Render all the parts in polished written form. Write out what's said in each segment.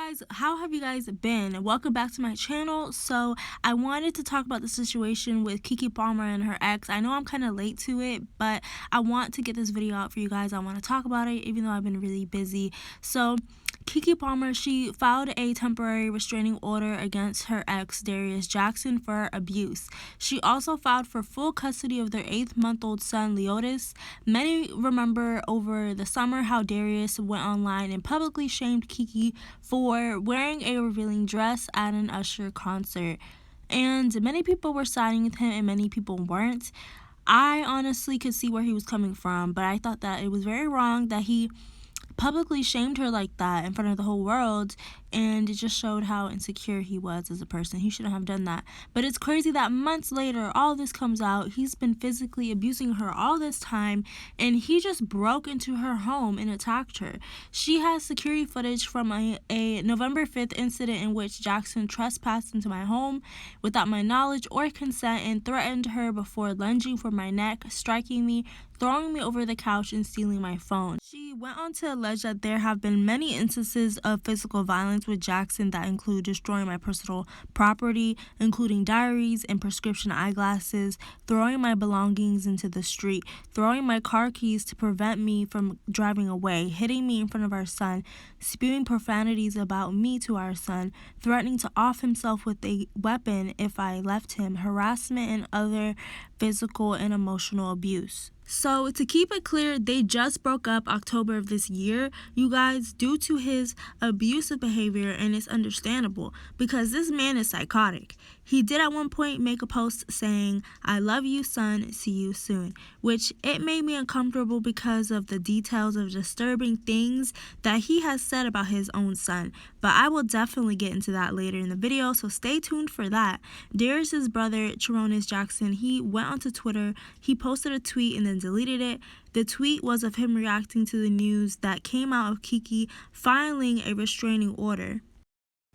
guys, how have you guys been? Welcome back to my channel. So I wanted to talk about the situation with Keke Palmer and her ex. I know I'm kind of late to it, but I want to get this video out for you guys. I want to talk about it even though I've been really busy. So Keke Palmer, she filed a temporary restraining order against her ex, Darius Jackson, for abuse. She also filed for full custody of their 8-month-old son, Leotis. Many remember over the summer how Darius went online and publicly shamed Keke for wearing a revealing dress at an Usher concert. And many people were siding with him and many people weren't. I honestly could see where he was coming from, but I thought that it was very wrong that he publicly shamed her like that in front of the whole world, and it just showed how insecure he was as a person. He shouldn't have done that. But it's crazy that months later all this comes out. He's been physically abusing her all this time, and he just broke into her home and attacked her. She has security footage from a November 5th incident in which Jackson trespassed into my home without my knowledge or consent and threatened her before lunging for my neck, striking me, throwing me over the couch, and stealing my phone. She went on to allege that there have been many instances of physical violence with Jackson that include destroying my personal property, including diaries and prescription eyeglasses, throwing my belongings into the street, throwing my car keys to prevent me from driving away, hitting me in front of our son, spewing profanities about me to our son, threatening to off himself with a weapon if I left him, harassment, and other physical and emotional abuse. So to keep it clear, they just broke up October of this year, you guys, due to his abusive behavior, and it's understandable because this man is psychotic. He did at one point make a post saying, "I love you, son, see you soon," which it made me uncomfortable because of the details of disturbing things that he has said about his own son. But I will definitely get into that later in the video, so stay tuned for that. Darius's brother, Darius Jackson, he went onto Twitter, he posted a tweet and then deleted it. The tweet was of him reacting to the news that came out of Keke filing a restraining order.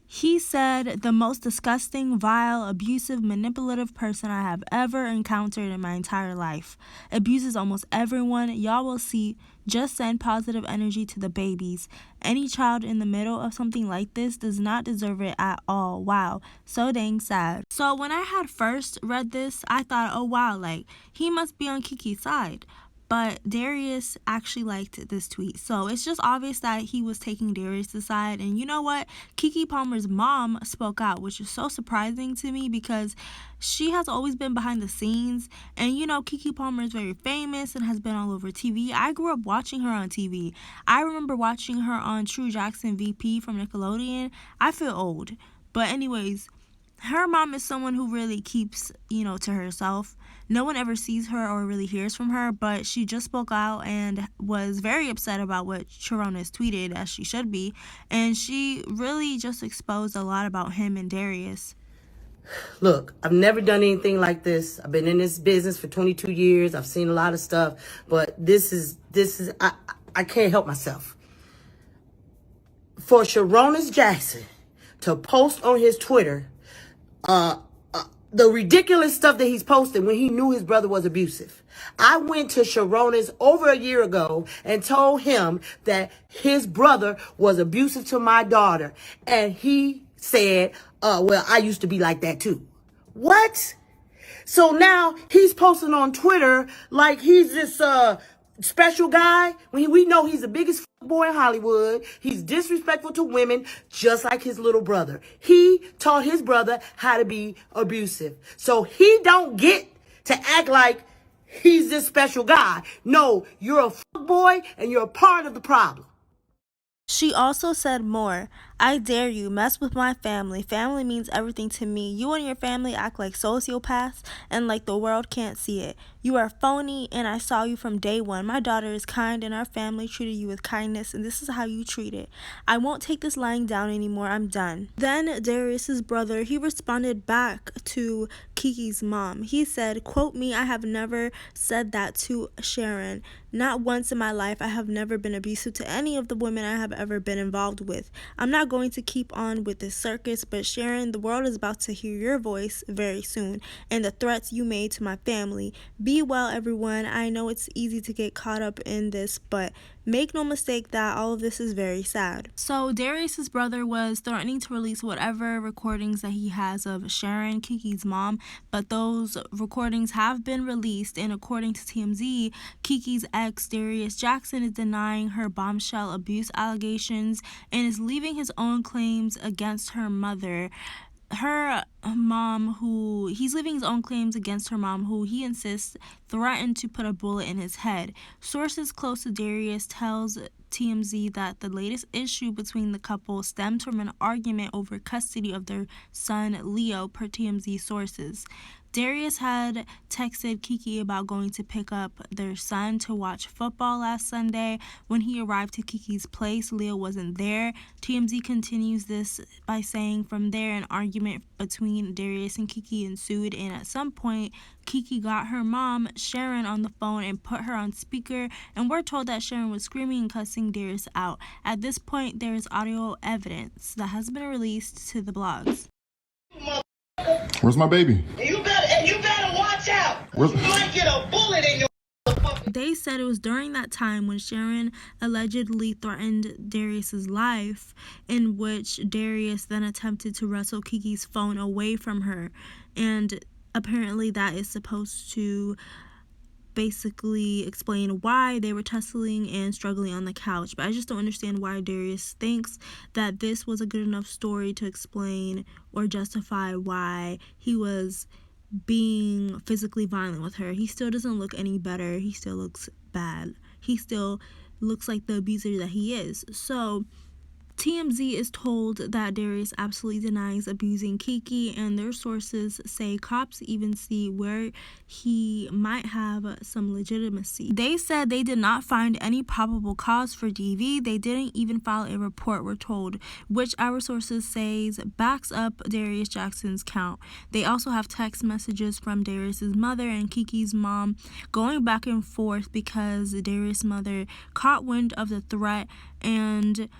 He said, "The most disgusting, vile, abusive, manipulative person I have ever encountered in my entire life. Abuses almost everyone. Y'all will see. Just send positive energy to the babies. Any child in the middle of something like this does not deserve it at all. Wow. So dang sad." So when I had first read this, I thought, oh wow, like he must be on Keke's side. But Darius actually liked this tweet. So it's just obvious that he was taking Darius' side. And you know what? Keke Palmer's mom spoke out, which is so surprising to me because she has always been behind the scenes. And you know, Keke Palmer is very famous and has been all over TV. I grew up watching her on TV. I remember watching her on True Jackson VP from Nickelodeon. I feel old. But anyways, her mom is someone who really keeps, to herself. No one ever sees her or really hears from her, but she just spoke out and was very upset about what Darius tweeted, as she should be, and she really just exposed a lot about him and Darius. Look, I've never done anything like this. I've been in this business for 22 years. I've seen a lot of stuff, but this is I can't help myself. For Darius Jackson to post on his Twitter the ridiculous stuff that he's posted when he knew his brother was abusive. I went to Darius over a year ago and told him that his brother was abusive to my daughter. And he said, well, I used to be like that too. What? So now he's posting on Twitter like he's this special guy when we know he's the biggest boy in Hollywood. He's disrespectful to women just like his little brother. He taught his brother how to be abusive. So he don't get to act like he's this special guy. No, you're a boy and you're a part of the problem. She also said more. "I dare you, mess with my family. Family means everything to me. You and your family act like sociopaths and like the world can't see it. You are phony and I saw you from day one. My daughter is kind and our family treated you with kindness and this is how you treat it. I won't take this lying down anymore. I'm done." Then Darius's brother, he responded back to Keke's mom. He said, quote me, "I have never said that to Sharon. Not once in my life. I have never been abusive to any of the women I have ever been involved with. I'm not going to keep on with this circus, but Sharon, the world is about to hear your voice very soon and the threats you made to my family. Be well, everyone. I know it's easy to get caught up in this, but make no mistake that all of this is very sad. So Darius's brother was threatening to release whatever recordings that he has of Sharon, Keke's mom, but those recordings have been released, and according to TMZ, Keke's ex, Darius Jackson, is denying her bombshell abuse allegations and is leaving his own claims against her mother. He's leaving his own claims against her mom, who he insists threatened to put a bullet in his head. Sources close to Darius tells TMZ that the latest issue between the couple stemmed from an argument over custody of their son Leo, per TMZ sources. Darius had texted Keke about going to pick up their son to watch football last Sunday. When he arrived to Keke's place, Leo wasn't there. TMZ continues this by saying from there an argument between Darius and Keke ensued, and at some point Keke got her mom, Sharon, on the phone and put her on speaker, and we're told that Sharon was screaming and cussing Darius out. At this point, there is audio evidence that has been released to the blogs. Where's my baby? You better watch out. You might get a bullet in your. They said it was during that time when Sharon allegedly threatened Darius's life, in which Darius then attempted to wrestle Keke's phone away from her, and apparently that is supposed to basically explain why they were tussling and struggling on the couch. But I just don't understand why Darius thinks that this was a good enough story to explain or justify why he was being physically violent with her. He still doesn't look any better. He still looks bad. He still looks like the abuser that he is. So TMZ is told that Darius absolutely denies abusing Keke, and their sources say cops even see where he might have some legitimacy. They said they did not find any probable cause for DV. They didn't even file a report, we're told, which our sources says backs up Darius Jackson's count. They also have text messages from Darius's mother and Keke's mom going back and forth because Darius' mother caught wind of the threat, and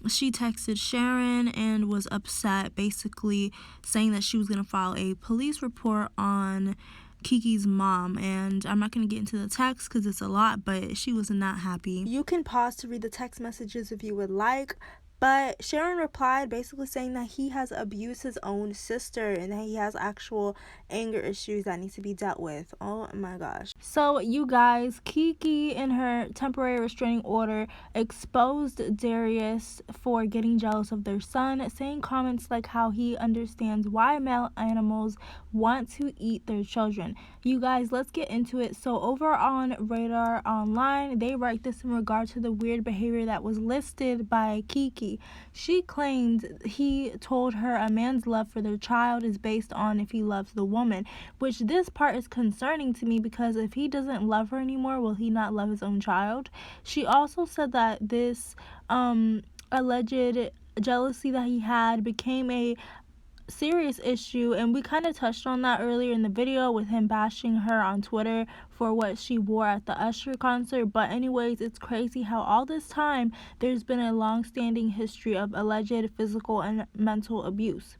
she texted Sharon and was upset, basically saying that she was going to file a police report on Keke's mom. And I'm not going to get into the text because it's a lot, but she was not happy. You can pause to read the text messages if you would like. But Sharon replied basically saying that he has abused his own sister and that he has actual anger issues that need to be dealt with. Oh my gosh. So you guys, Keke in her temporary restraining order exposed Darius for getting jealous of their son, saying comments like how he understands why male animals want to eat their children. You guys, let's get into it. So over on Radar Online, they write this in regard to the weird behavior that was listed by Keke. She claimed he told her a man's love for their child is based on if he loves the woman, which this part is concerning to me because if he doesn't love her anymore, will he not love his own child? She also said that this alleged jealousy that he had became a serious issue, and we kind of touched on that earlier in the video with him bashing her on Twitter for what she wore at the Usher concert. But anyways, it's crazy how all this time there's been a long-standing history of alleged physical and mental abuse.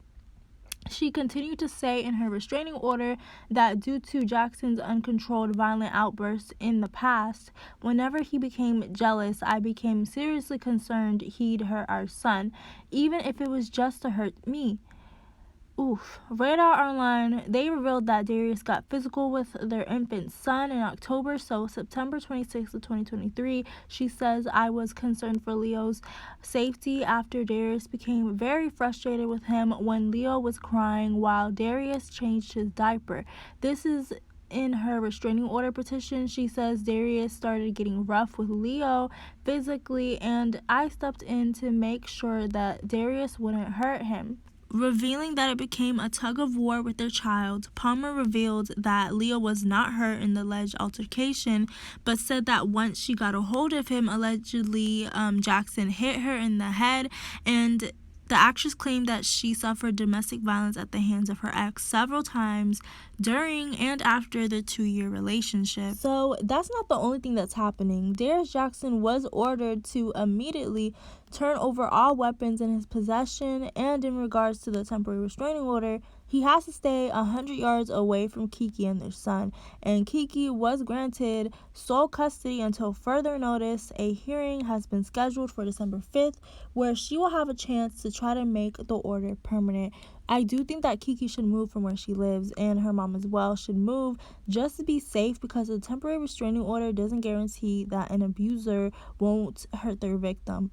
She continued to say in her restraining order that due to Jackson's uncontrolled violent outbursts in the past, whenever he became jealous, I became seriously concerned he'd hurt our son, even if it was just to hurt me. Oof. Radar Online, they revealed that Darius got physical with their infant son in October, so September 26th of 2023. She says, I was concerned for Leo's safety after Darius became very frustrated with him when Leo was crying while Darius changed his diaper. This is in her restraining order petition. She says Darius started getting rough with Leo physically, and I stepped in to make sure that Darius wouldn't hurt him. Revealing that it became a tug-of-war with their child, Palmer revealed that Leo was not hurt in the alleged altercation, but said that once she got a hold of him, allegedly Jackson hit her in the head, and The actress claimed that she suffered domestic violence at the hands of her ex several times during and after the 2-year relationship. So that's not the only thing that's happening. Darius Jackson was ordered to immediately turn over all weapons in his possession, and in regards to the temporary restraining order, he has to stay 100 yards away from Keke and their son. And Keke was granted sole custody until further notice. A hearing has been scheduled for December 5th, where she will have a chance to try to make the order permanent. I do think that Keke should move from where she lives, and her mom as well should move, just to be safe, because a temporary restraining order doesn't guarantee that an abuser won't hurt their victim.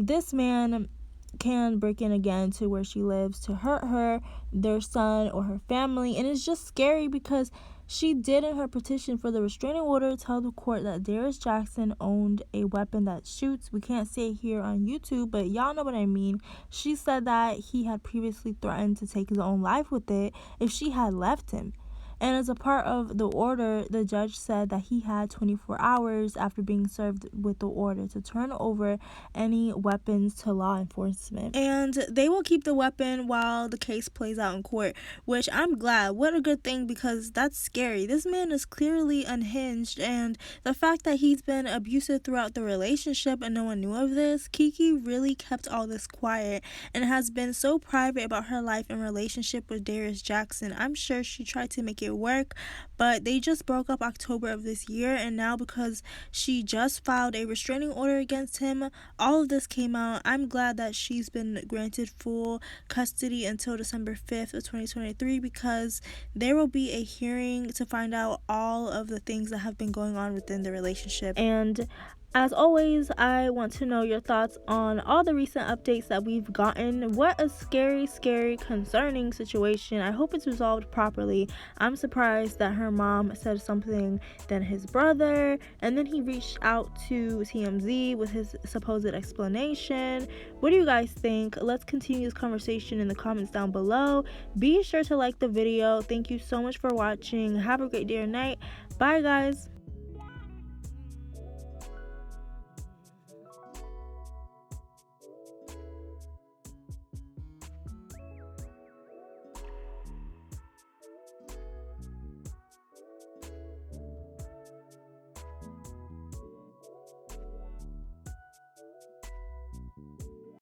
This man can break in again to where she lives to hurt her, their son, or her family, and it's just scary because she did, in her petition for the restraining order, tell the court that Darius Jackson owned a weapon that shoots. We can't say it here on YouTube, but y'all know what I mean. She said that he had previously threatened to take his own life with it if she had left him. And as a part of the order, the judge said that he had 24 hours after being served with the order to turn over any weapons to law enforcement. And they will keep the weapon while the case plays out in court, which I'm glad. What a good thing, because that's scary. This man is clearly unhinged, and the fact that he's been abusive throughout the relationship and no one knew of this, Keke really kept all this quiet and has been so private about her life and relationship with Darius Jackson. I'm sure she tried to make it work, but they just broke up October of this year, and now because she just filed a restraining order against him, all of this came out. I'm glad that she's been granted full custody until December 5th of 2023, because there will be a hearing to find out all of the things that have been going on within the relationship. And as always, I want to know your thoughts on all the recent updates that we've gotten. What a scary, concerning situation. I hope it's resolved properly. I'm surprised that her mom said something than his brother, and then he reached out to TMZ with his supposed explanation. What do you guys think? Let's continue this conversation in the comments down below. Be sure to like the video. Thank you so much for watching. Have a great day or night. Bye, guys.